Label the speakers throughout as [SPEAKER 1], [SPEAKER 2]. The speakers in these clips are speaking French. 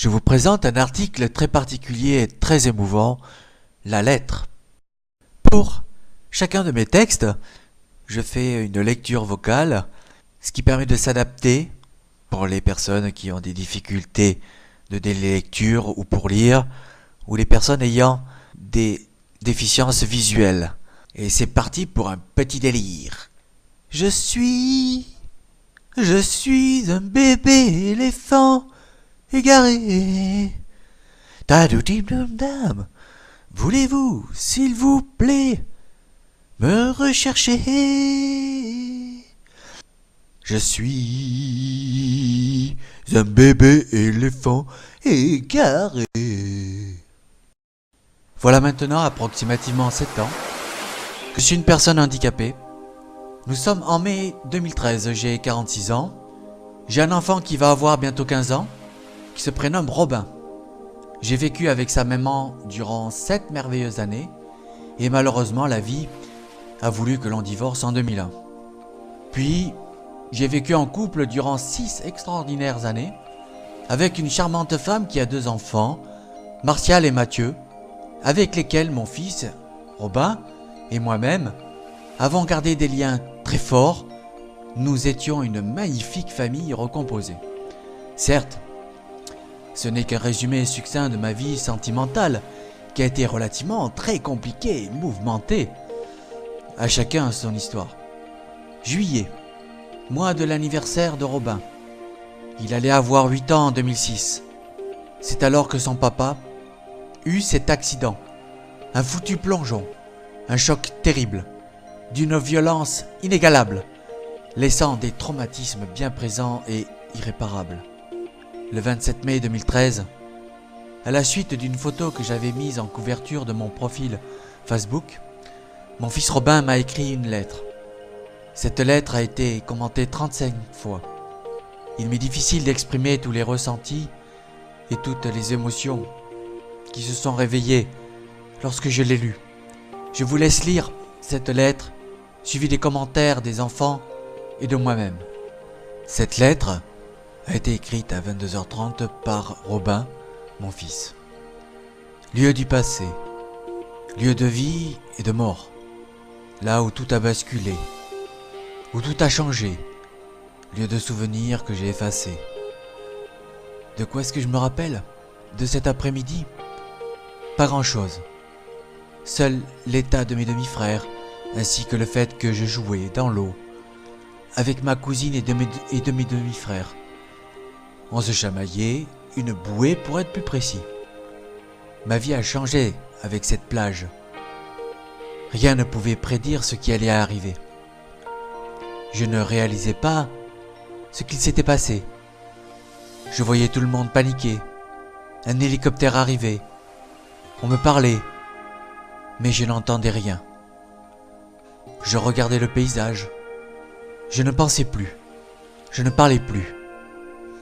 [SPEAKER 1] Je vous présente un article très particulier et très émouvant, la lettre. Pour chacun de mes textes, je fais une lecture vocale, ce qui permet de s'adapter pour les personnes qui ont des difficultés de lecture ou pour lire, ou les personnes ayant des déficiences visuelles. Et c'est parti pour un petit délire. Je suis un bébé éléphant égaré. Tadoudim-dum-dam. Voulez-vous, s'il vous plaît, me rechercher? Je suis un bébé éléphant égaré. Voilà maintenant approximativement 7 ans que je suis une personne handicapée. Nous sommes en mai 2013, j'ai 46 ans. J'ai un enfant qui va avoir bientôt 15 ans, qui se prénomme Robin. J'ai vécu avec sa maman durant 7 merveilleuses années, et malheureusement la vie a voulu que l'on divorce en 2001. Puis, j'ai vécu en couple durant 6 extraordinaires années, avec une charmante femme qui a 2 enfants, Martial et Mathieu, avec lesquels mon fils, Robin, et moi-même avons gardé des liens très forts. Nous étions une magnifique famille recomposée. Certes, ce n'est qu'un résumé succinct de ma vie sentimentale qui a été relativement très compliquée et mouvementée. À chacun son histoire. Juillet, mois de l'anniversaire de Robin. Il allait avoir 8 ans en 2006. C'est alors que son papa eut cet accident. Un foutu plongeon. Un choc terrible. D'une violence inégalable. Laissant des traumatismes bien présents et irréparables. Le 27 mai 2013, à la suite d'une photo que j'avais mise en couverture de mon profil Facebook, mon fils Robin m'a écrit une lettre. Cette lettre a été commentée 35 fois. Il m'est difficile d'exprimer tous les ressentis et toutes les émotions qui se sont réveillées lorsque je l'ai lue. Je vous laisse lire cette lettre, suivie des commentaires des enfants et de moi-même. Cette lettre a été écrite à 22h30 par Robin, mon fils. Lieu du passé, lieu de vie et de mort, là où tout a basculé, où tout a changé, lieu de souvenirs que j'ai effacés. De quoi est-ce que je me rappelle de cet après-midi? Pas grand-chose. Seul l'état de mes demi-frères, ainsi que le fait que je jouais dans l'eau avec ma cousine et de mes demi-frères. On se chamaillait, une bouée pour être plus précis. Ma vie a changé avec cette plage. Rien ne pouvait prédire ce qui allait arriver. Je ne réalisais pas ce qu'il s'était passé. Je voyais tout le monde paniquer. Un hélicoptère arrivait. On me parlait, mais je n'entendais rien. Je regardais le paysage. Je ne pensais plus. Je ne parlais plus.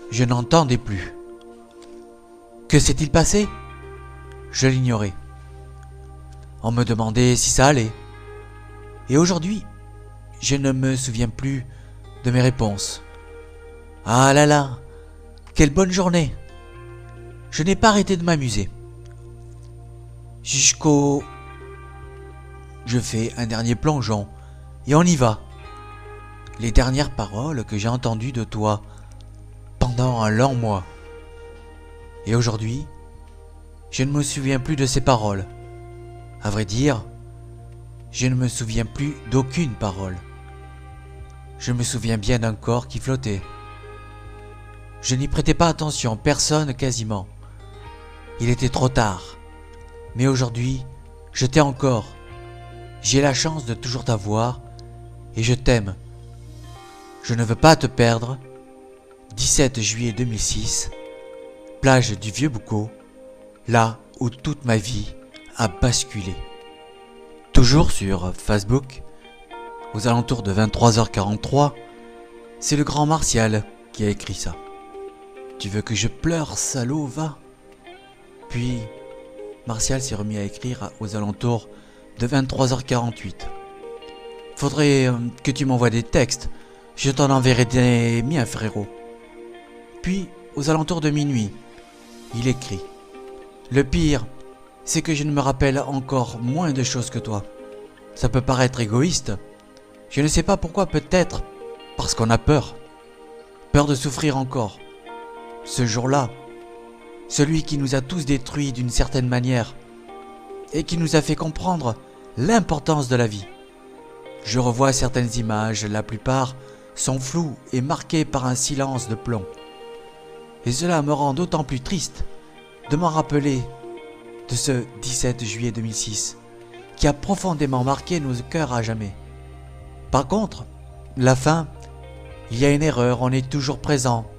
[SPEAKER 1] Je n'entendais plus. Que s'est-il passé? Je l'ignorais. On me demandait si ça allait. Et aujourd'hui, je ne me souviens plus de mes réponses. Ah là là, quelle bonne journée! Je n'ai pas arrêté de m'amuser. Jusqu'au... Je fais un dernier plongeon, et on y va. Les dernières paroles que j'ai entendues de toi pendant un long mois. Et aujourd'hui, je ne me souviens plus de ces paroles. À vrai dire, je ne me souviens plus d'aucune parole. Je me souviens bien d'un corps qui flottait. Je n'y prêtais pas attention, personne quasiment. Il était trop tard. Mais aujourd'hui, je t'ai encore. J'ai la chance de toujours t'avoir et je t'aime. Je ne veux pas te perdre. 17 juillet 2006, plage du Vieux-Boucau, là où toute ma vie a basculé. Toujours sur Facebook, aux alentours de 23h43, c'est le grand Martial qui a écrit ça. Tu veux que je pleure, salaud, va? Puis, Martial s'est remis à écrire aux alentours de 23h48. Faudrait que tu m'envoies des textes, je t'en enverrai des miens, frérot. Puis, aux alentours de minuit, Il écrit: Le pire, c'est que je ne me rappelle encore moins de choses que toi. Ça peut paraître égoïste. Je ne sais pas pourquoi, peut-être parce qu'on a peur. Peur de souffrir encore. Ce jour-là, celui qui nous a tous détruits d'une certaine manière et qui nous a fait comprendre l'importance de la vie. Je revois certaines images, la plupart sont floues et marquées par un silence de plomb. Et cela me rend d'autant plus triste de m'en rappeler de ce 17 juillet 2006 qui a profondément marqué nos cœurs à jamais. Par contre, la fin, il y a une erreur, on est toujours présent,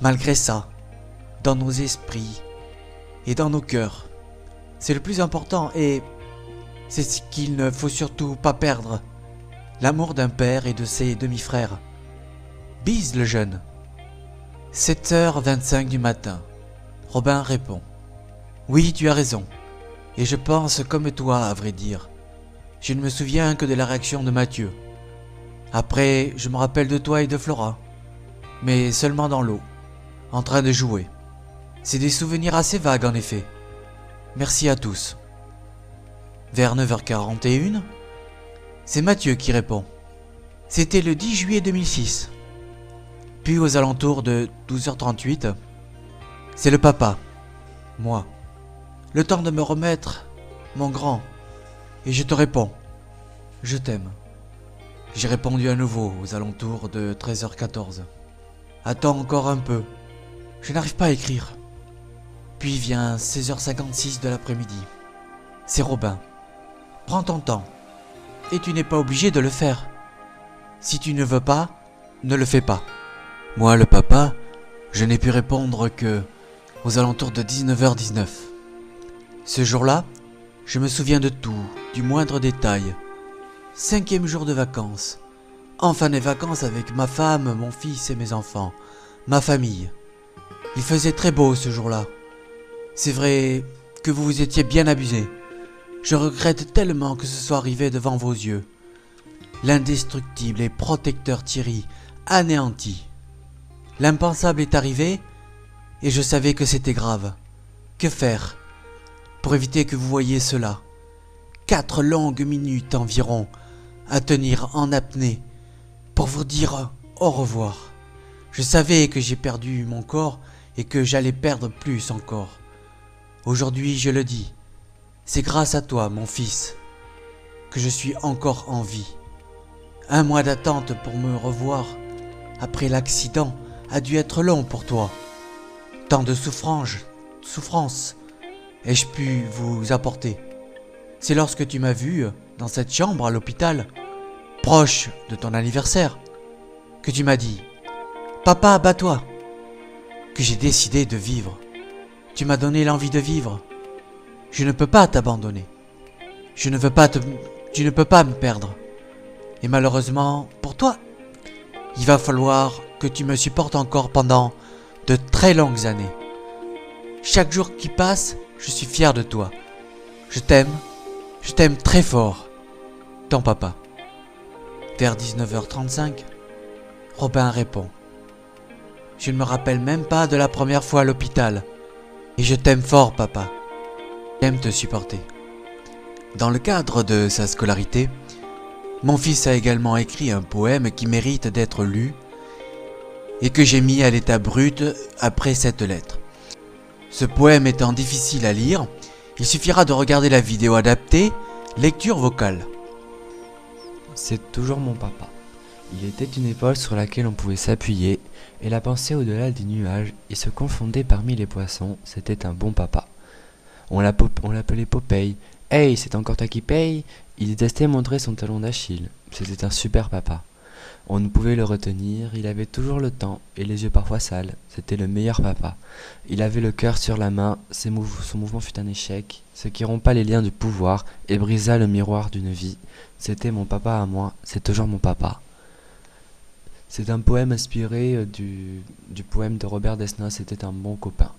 [SPEAKER 1] malgré ça, dans nos esprits et dans nos cœurs. C'est le plus important et c'est ce qu'il ne faut surtout pas perdre, l'amour d'un père et de ses demi-frères. Bise le jeune. 7h25 du matin. Robin répond: Oui, tu as raison. Et je pense comme toi, à vrai dire. Je ne me souviens que de la réaction de Mathieu. Après, je me rappelle de toi et de Flora. Mais seulement dans l'eau, en train de jouer. C'est des souvenirs assez vagues en effet. Merci à tous. Vers 9h41, c'est Mathieu qui répond. C'était le 10 juillet 2006. Puis aux alentours de 12h38, c'est le papa, moi. Le temps de me remettre, mon grand, et je te réponds. Je t'aime. J'ai répondu à nouveau aux alentours de 13h14. Attends encore un peu. Je n'arrive pas à écrire. Puis vient 16h56 de l'après-midi. C'est Robin. Prends ton temps. Et tu n'es pas obligé de le faire. Si tu ne veux pas, ne le fais pas. Moi, le papa, je n'ai pu répondre que aux alentours de 19h19. Ce jour-là, je me souviens de tout, du moindre détail. 5e jour de vacances. Enfin des vacances avec ma femme, mon fils et mes enfants. Ma famille. Il faisait très beau ce jour-là. C'est vrai que vous vous étiez bien abusés. Je regrette tellement que ce soit arrivé devant vos yeux. L'indestructible et protecteur Thierry, anéanti. L'impensable est arrivé, et je savais que c'était grave. Que faire pour éviter que vous voyiez cela? 4 longues minutes environ à tenir en apnée pour vous dire au revoir. Je savais que j'ai perdu mon corps et que j'allais perdre plus encore. Aujourd'hui, je le dis, c'est grâce à toi, mon fils, que je suis encore en vie. 1 mois d'attente pour me revoir après l'accident a dû être long pour toi. Tant de souffrances ai-je pu vous apporter. C'est lorsque tu m'as vu dans cette chambre à l'hôpital, proche de ton anniversaire, que tu m'as dit « Papa, bats-toi !» que j'ai décidé de vivre. Tu m'as donné l'envie de vivre. Je ne peux pas t'abandonner. Tu ne peux pas me perdre. Et malheureusement, pour toi, il va falloir que tu me supportes encore pendant de très longues années. Chaque jour qui passe, je suis fier de toi. Je t'aime très fort. Ton papa. Vers 19h35, Robin répond. Je ne me rappelle même pas de la première fois à l'hôpital. Et je t'aime fort, papa. J'aime te supporter. Dans le cadre de sa scolarité, mon fils a également écrit un poème qui mérite d'être lu et que j'ai mis à l'état brut après cette lettre. Ce poème étant difficile à lire, il suffira de regarder la vidéo adaptée, lecture vocale.
[SPEAKER 2] C'est toujours mon papa. Il était une épaule sur laquelle on pouvait s'appuyer, et la pensée au-delà des nuages, il se confondait parmi les poissons, c'était un bon papa. On l'appelait Popeye. Hey, c'est encore toi qui paye? Il détestait montrer son talon d'Achille. C'était un super papa. On ne pouvait le retenir, il avait toujours le temps, et les yeux parfois sales. C'était le meilleur papa. Il avait le cœur sur la main, son mouvement fut un échec, ce qui rompa les liens du pouvoir et brisa le miroir d'une vie. C'était mon papa à moi, c'est toujours mon papa. C'est un poème inspiré du poème de Robert Desnos, C'était un bon copain.